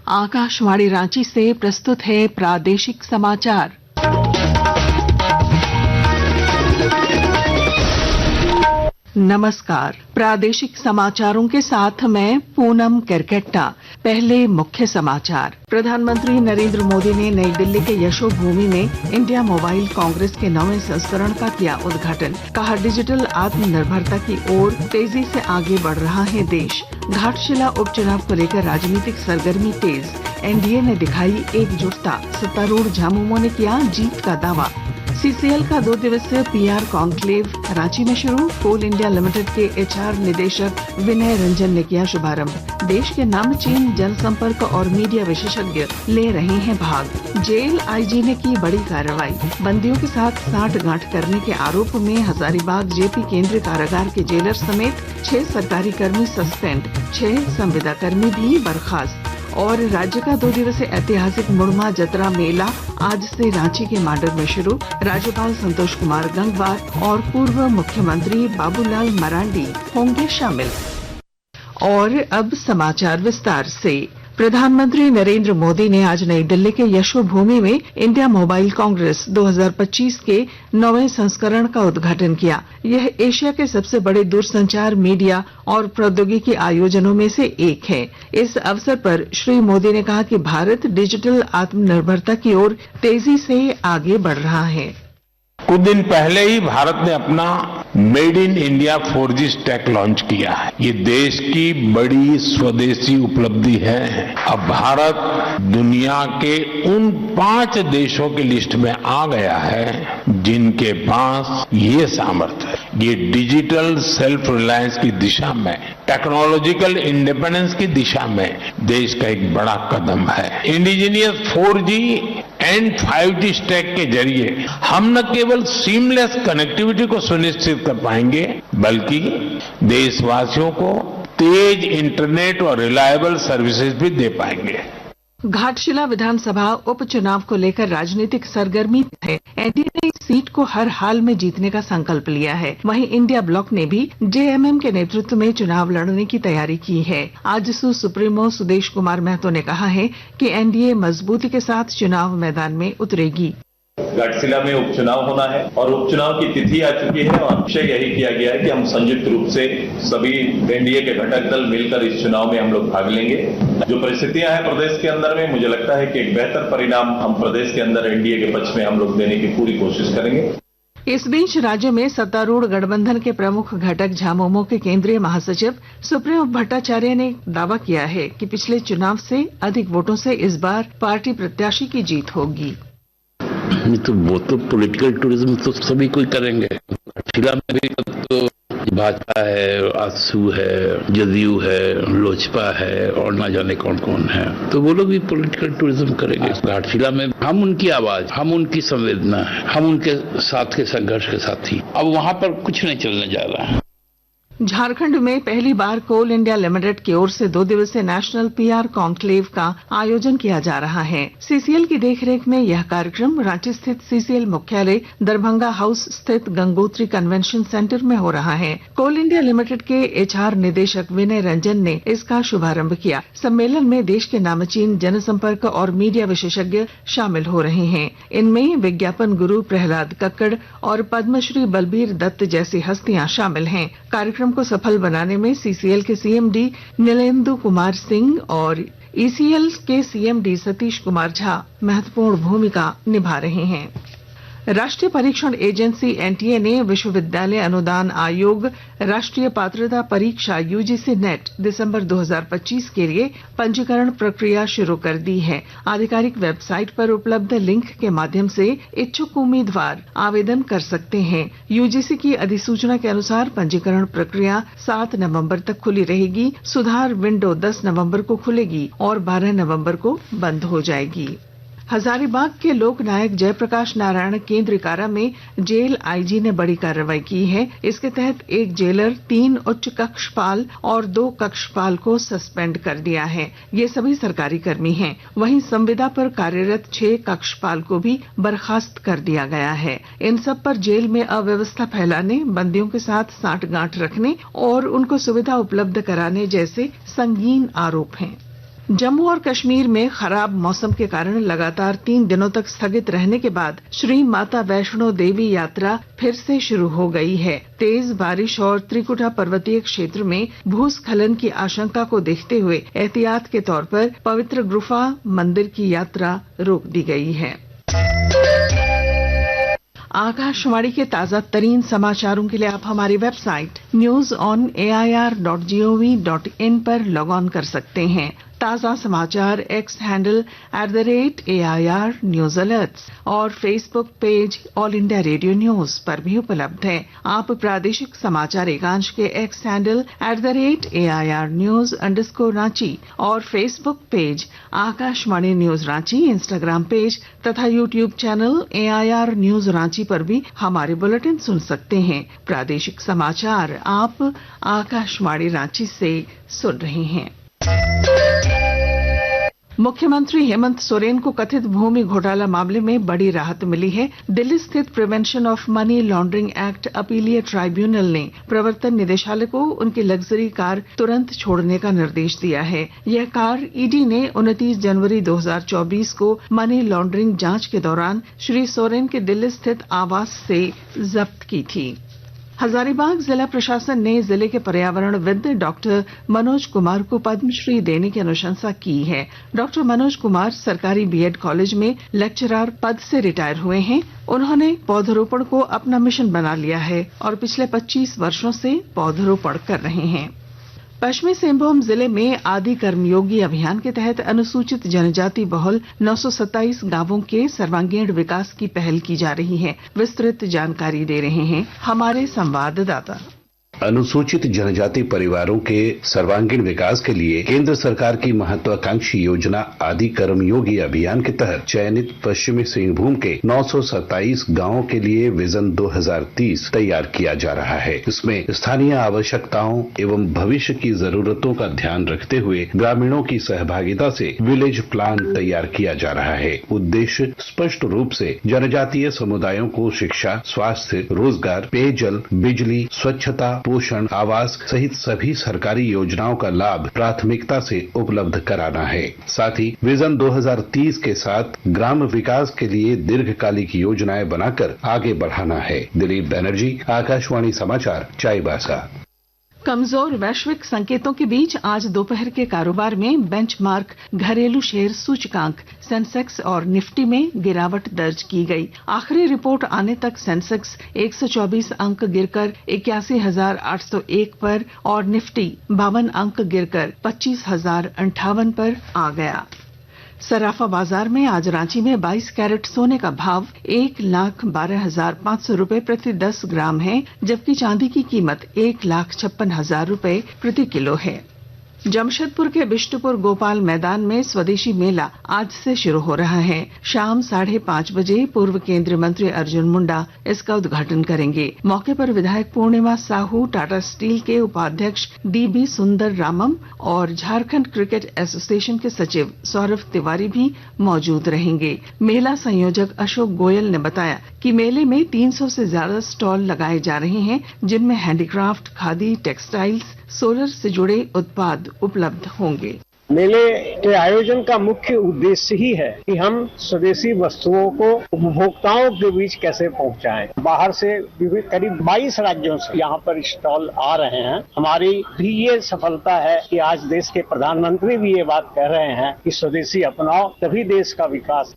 आकाशवाणी रांची से प्रस्तुत है प्रादेशिक समाचार। नमस्कार, प्रादेशिक समाचारों के साथ मैं पूनम केरकेट्टा। पहले मुख्य समाचार। प्रधानमंत्री नरेंद्र मोदी ने नई दिल्ली के यशोभूमि में इंडिया मोबाइल कांग्रेस के 9वें संस्करण का किया उद्घाटन। कहा, डिजिटल आत्मनिर्भरता की ओर तेजी से आगे बढ़ रहा है देश। घाटशिला उपचुनाव को लेकर राजनीतिक सरगर्मी तेज। एनडीए ने दिखाई एकजुटता। सत्तारूढ़ झामुमो ने किया जीत का दावा। सीसीएल का 2 दिवसीय पीआर कॉन्क्लेव रांची में शुरू। कोल इंडिया लिमिटेड के एचआर निदेशक विनय रंजन ने किया शुभारंभ। देश के नामचीन जनसंपर्क और मीडिया विशेषज्ञ ले रहे हैं भाग। जेल आईजी ने की बड़ी कार्रवाई। बंदियों के साथ सांठगांठ करने के आरोप में हजारीबाग जेपी केंद्रीय कारागार के जेलर समेत 6 सरकारी कर्मी सस्पेंड, 6 संविदा कर्मी भी बर्खास्त। और राज्य का 2 दिवसीय ऐतिहासिक मुड़मा जतरा मेला आज से रांची के मांडर में शुरू। राज्यपाल संतोष कुमार गंगवार और पूर्व मुख्यमंत्री बाबूलाल मरांडी होंगे शामिल। और अब समाचार विस्तार से। प्रधानमंत्री नरेंद्र मोदी ने आज नई दिल्ली के यशोभूमि में इंडिया मोबाइल कांग्रेस 2025 के 9वें संस्करण का उद्घाटन किया। यह एशिया के सबसे बड़े दूरसंचार, मीडिया और प्रौद्योगिकी आयोजनों में से एक है। इस अवसर पर श्री मोदी ने कहा कि भारत डिजिटल आत्मनिर्भरता की ओर तेजी से आगे बढ़ रहा है। कुछ दिन पहले ही भारत ने अपना made in India 4G stack launch किया है। ये देश की बड़ी स्वदेशी उपलब्धि है। अब भारत दुनिया के उन 5 देशों की लिस्ट में आ गया है जिनके पास ये सामर्थ्य है। ये डिजिटल सेल्फ रिलायंस की दिशा में, टेक्नोलॉजिकल इंडिपेंडेंस की दिशा में देश का एक बड़ा कदम है। Indigenous 4G and 5G stack के जरिए हम न केवल सीमलेस कनेक्टिविटी को सुनिश्चित कर पाएंगे, बल्कि देशवासियों को तेज इंटरनेट और रिलायबल सर्विसेज भी दे पाएंगे। घाटशिला विधानसभा उपचुनाव को लेकर राजनीतिक सरगर्मी है। एनडीए ने इस सीट को हर हाल में जीतने का संकल्प लिया है। वहीं इंडिया ब्लॉक ने भी जेएमएम के नेतृत्व में चुनाव लड़ने की तैयारी की है। आजसू सुप्रीमो सुदेश कुमार महतो ने कहा है कि एनडीए मजबूती के साथ चुनाव मैदान में उतरेगी। घाटशिला में उपचुनाव होना है और उपचुनाव की तिथि आ चुकी है और निश्चय यही किया गया है कि हम संयुक्त रूप से सभी एनडीए के घटक दल मिलकर इस चुनाव में हम लोग भाग लेंगे। जो परिस्थितियां हैं प्रदेश के अंदर में, मुझे लगता है कि एक बेहतर परिणाम हम प्रदेश के अंदर एनडीए के पक्ष में हम लोग देने की पूरी कोशिश करेंगे। इस बीच राज्य में सत्तारूढ़ गठबंधन के प्रमुख घटक झामुमो के केंद्रीय महासचिव सुप्रियो भट्टाचार्य ने दावा किया है कि पिछले चुनाव से अधिक वोटों से इस बार पार्टी प्रत्याशी की जीत होगी। तो वो तो पॉलिटिकल टूरिज्म तो सभी कोई करेंगे। जिला में भी तो भाजपा है, आजसू है, जदयू है, लोजपा है और ना जाने कौन कौन है, तो वो लोग भी पॉलिटिकल टूरिज्म करेंगे। घाटशिला में हम उनकी आवाज, हम उनकी संवेदना है, हम उनके साथ के संघर्ष के साथी। अब वहां पर कुछ नहीं चलने जा रहा है। झारखंड में पहली बार कोल इंडिया लिमिटेड की ओर से 2 दिवसीय नेशनल पीआर कॉन्क्लेव का आयोजन किया जा रहा है। सीसीएल की देखरेख में यह कार्यक्रम रांची स्थित सीसीएल मुख्यालय, दरभंगा हाउस स्थित गंगोत्री कन्वेंशन सेंटर में हो रहा है। कोल इंडिया लिमिटेड के एचआर निदेशक विनय रंजन ने इसका शुभारंभ किया। सम्मेलन में देश के नामचीन जनसंपर्क और मीडिया विशेषज्ञ शामिल हो रहे हैं। इनमें विज्ञापन गुरु प्रहलाद कक्कड़ और पद्मश्री बलबीर दत्त जैसी हस्तियां शामिल हैं। कार्यक्रम को सफल बनाने में सीसीएल के सीएमडी नीलेंदु कुमार सिंह और ईसीएल के सीएमडी सतीश कुमार झा महत्वपूर्ण भूमिका निभा रहे हैं। राष्ट्रीय परीक्षण एजेंसी एनटीए ने विश्वविद्यालय अनुदान आयोग राष्ट्रीय पात्रता परीक्षा यूजीसी नेट दिसंबर 2025 के लिए पंजीकरण प्रक्रिया शुरू कर दी है। आधिकारिक वेबसाइट पर उपलब्ध लिंक के माध्यम से इच्छुक उम्मीदवार आवेदन कर सकते हैं। यूजीसी की अधिसूचना के अनुसार पंजीकरण प्रक्रिया 7 नवंबर तक खुली रहेगी। सुधार विंडो 10 नवंबर को खुलेगी और 12 नवंबर को बंद हो जाएगी। हजारीबाग के लोकनायक जयप्रकाश नारायण केंद्रीय कारा में जेल आईजी ने बड़ी कार्रवाई की है। इसके तहत एक जेलर, 3 उच्च कक्षपाल और 2 कक्षपाल को सस्पेंड कर दिया है। ये सभी सरकारी कर्मी हैं। वहीं संविदा पर कार्यरत 6 कक्षपाल को भी बर्खास्त कर दिया गया है। इन सब पर जेल में अव्यवस्था फैलाने, बंदियों के साथ सांठगांठ रखने और उनको सुविधा उपलब्ध कराने जैसे संगीन आरोप हैं। जम्मू और कश्मीर में खराब मौसम के कारण लगातार 3 दिनों तक स्थगित रहने के बाद श्री माता वैष्णो देवी यात्रा फिर से शुरू हो गई है। तेज बारिश और त्रिकुटा पर्वतीय क्षेत्र में भूस्खलन की आशंका को देखते हुए एहतियात के तौर पर पवित्र गुफा मंदिर की यात्रा रोक दी गई है। आकाशवाणी के ताजा तरीन समाचारों के लिए आप हमारी वेबसाइट newsonair.gov.in पर लॉग ऑन कर सकते हैं। ताजा समाचार X handle @AIR news alerts और Facebook page All India Radio news पर भी उपलब्ध है। आप प्रादेशिक समाचार एकांश के एक्स हैंडल @AIR न्यूज_रांची और Facebook page Akashvani news Ranchi, Instagram page तथा YouTube channel AIR news Ranchi पर भी हमारे बुलेटिन सुन सकते हैं। प्रादेशिक समाचार आप आकाशवाणी रांची से सुन रहे हैं। मुख्यमंत्री हेमंत सोरेन को कथित भूमि घोटाला मामले में बड़ी राहत मिली है। दिल्ली स्थित prevention of money laundering act अपीलीय ट्राइब्यूनल ने प्रवर्तन निदेशालय को उनकी लग्जरी कार तुरंत छोड़ने का निर्देश दिया है। यह कार ईडी ने 29 जनवरी 2024 को मनी लॉन्ड्रिंग जांच के दौरान श्री सोरेन के दिल्ली स्थित आवास से जब्त की थी। हजारीबाग जिला प्रशासन ने जिले के पर्यावरणविद डॉक्टर मनोज कुमार को पद्मश्री देने की अनुशंसा की है। डॉक्टर मनोज कुमार सरकारी बीएड कॉलेज में लेक्चरर पद से रिटायर हुए हैं। उन्होंने पौधरोपण को अपना मिशन बना लिया है और पिछले 25 वर्षों से पौधरोपण कर रहे हैं। पश्चिमी सिंहभूम जिले में आदि कर्मयोगी अभियान के तहत अनुसूचित जनजाति बहुल 927 गांवों के सर्वांगीण विकास की पहल की जा रही है। विस्तृत जानकारी दे रहे हैं हमारे संवाददाता। अनुसूचित जनजाति परिवारों के सर्वांगीण विकास के लिए केंद्र सरकार की महत्वाकांक्षी योजना आदि कर्मयोगी अभियान के तहत चयनित पश्चिमी सिंहभूम के 927 गांवों के लिए विजन 2030 तैयार किया जा रहा है। इसमें स्थानीय आवश्यकताओं एवं भविष्य की जरूरतों का ध्यान रखते हुए ग्रामीणों की सहभागिता से विलेज प्लान तैयार किया जा रहा है। उद्देश्य स्पष्ट रूप से जनजातीय समुदायों को शिक्षा, स्वास्थ्य, रोजगार, पेयजल, बिजली, स्वच्छता, पोषण, आवास सहित सभी सरकारी योजनाओं का लाभ प्राथमिकता से उपलब्ध कराना है। साथ ही विजन 2030 के साथ ग्राम विकास के लिए दीर्घकालिक योजनाएं बनाकर आगे बढ़ाना है। दिलीप बनर्जी, आकाशवाणी समाचार, चाईबासा। कमजोर वैश्विक संकेतों के बीच आज दोपहर के कारोबार में बेंचमार्क घरेलू शेयर सूचकांक सेंसेक्स और निफ्टी में गिरावट दर्ज की गई। आखिरी रिपोर्ट आने तक सेंसेक्स 124 अंक गिरकर 81,801 पर और निफ्टी 52 अंक गिरकर 25,058 पर आ गया। सराफा बाजार में आज रांची में 22 कैरेट सोने का भाव 1,12,500 रूपये प्रति 10 ग्राम है, जबकि चांदी की कीमत 1,56,000 रूपये प्रति किलो है। जमशेदपुर के बिष्टुपुर गोपाल मैदान में स्वदेशी मेला आज से शुरू हो रहा है। शाम 5:30 बजे पूर्व केंद्रीय मंत्री अर्जुन मुंडा इसका उद्घाटन करेंगे। मौके पर विधायक पूर्णिमा साहू, टाटा स्टील के उपाध्यक्ष DB सुंदर रामम और झारखंड क्रिकेट एसोसिएशन के सचिव सौरभ तिवारी भी मौजूद रहेंगे। मेला संयोजक अशोक गोयल ने बताया कि मेले में 300 से ज्यादा स्टॉल लगाए जा रहे हैं, जिनमें हैंडीक्राफ्ट, खादी, टेक्सटाइल्स, सोलर से जुड़े उत्पाद उपलब्ध होंगे। मेले के आयोजन का मुख्य उद्देश्य ही है कि हम स्वदेशी वस्तुओं को उपभोक्ताओं के बीच कैसे पहुंचाएं। बाहर से करीब 22 राज्यों से यहाँ पर स्टॉल आ रहे हैं। हमारी भी ये सफलता है कि आज देश के प्रधानमंत्री भी ये बात कह रहे हैं कि स्वदेशी अपनाओ तभी देश का विकास।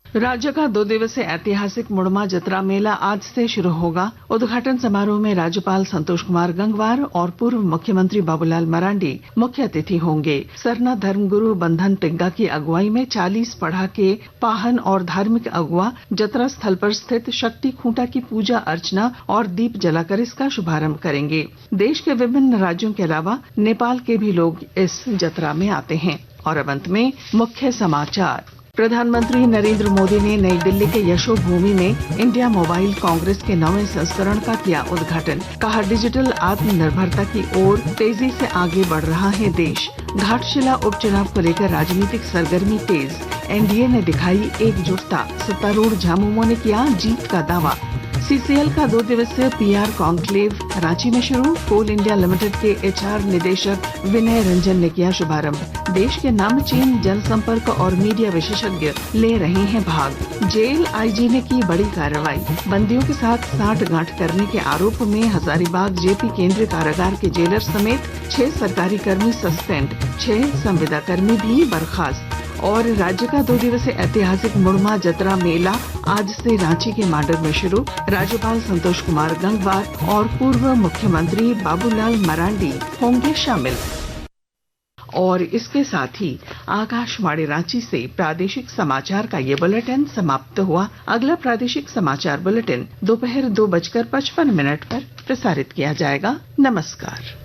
राज्य का 2 दिवसीय ऐतिहासिक मुड़मा जतरा मेला आज से शुरू होगा। उद्घाटन समारोह में राज्यपाल संतोष कुमार गंगवार और पूर्व मुख्यमंत्री बाबूलाल मरांडी मुख्य अतिथि होंगे। सरना धर्मगुरु बंधन तिग्गा की अगुवाई में 40 पढ़ाके, पाहन और धार्मिक अगुवा जतरा स्थल पर स्थित शक्ति खूंटा की पूजा अर्चना और दीप जलाकर इसका शुभारंभ करेंगे। देश के विभिन्न राज्यों के अलावा नेपाल के भी लोग इस जतरा में आते हैं। और अब अंत में मुख्य समाचार। प्रधानमंत्री नरेंद्र मोदी ने नई दिल्ली के यशोभूमि में इंडिया मोबाइल कांग्रेस के 9वें संस्करण का किया उद्घाटन। कहा, डिजिटल आत्मनिर्भरता की ओर तेजी से आगे बढ़ रहा है देश। घाटशिला उपचुनाव को लेकर राजनीतिक सरगर्मी तेज। एनडीए ने दिखाई एकजुटता। सत्तारूढ़ झामुमो ने किया जीत का दावा। सीसीएल का 2 दिवसीय पीआर कॉन्क्लेव रांची में शुरू। कोल इंडिया लिमिटेड के एचआर निदेशक विनय रंजन ने किया शुभारंभ। देश के नामचीन जनसंपर्क और मीडिया विशेषज्ञ ले रहे हैं भाग। जेल आईजी ने की बड़ी कार्रवाई। बंदियों के साथ सांठगांठ करने के आरोप में हजारीबाग जेपी केंद्रीय कारागार के जेलर समेत 6 सरकारी कर्मी सस्पेंड, 6 संविदा कर्मी भी बर्खास्त। और राज्य का 2 दिवसीय ऐतिहासिक मुड़मा जतरा मेला आज से रांची के मांडर में शुरू। राज्यपाल संतोष कुमार गंगवार और पूर्व मुख्यमंत्री बाबूलाल मरांडी होंगे शामिल। और इसके साथ ही आकाशवाणी रांची से प्रादेशिक समाचार का ये बुलेटिन समाप्त हुआ। अगला प्रादेशिक समाचार बुलेटिन दोपहर 2:55 पर प्रसारित किया जाएगा। नमस्कार।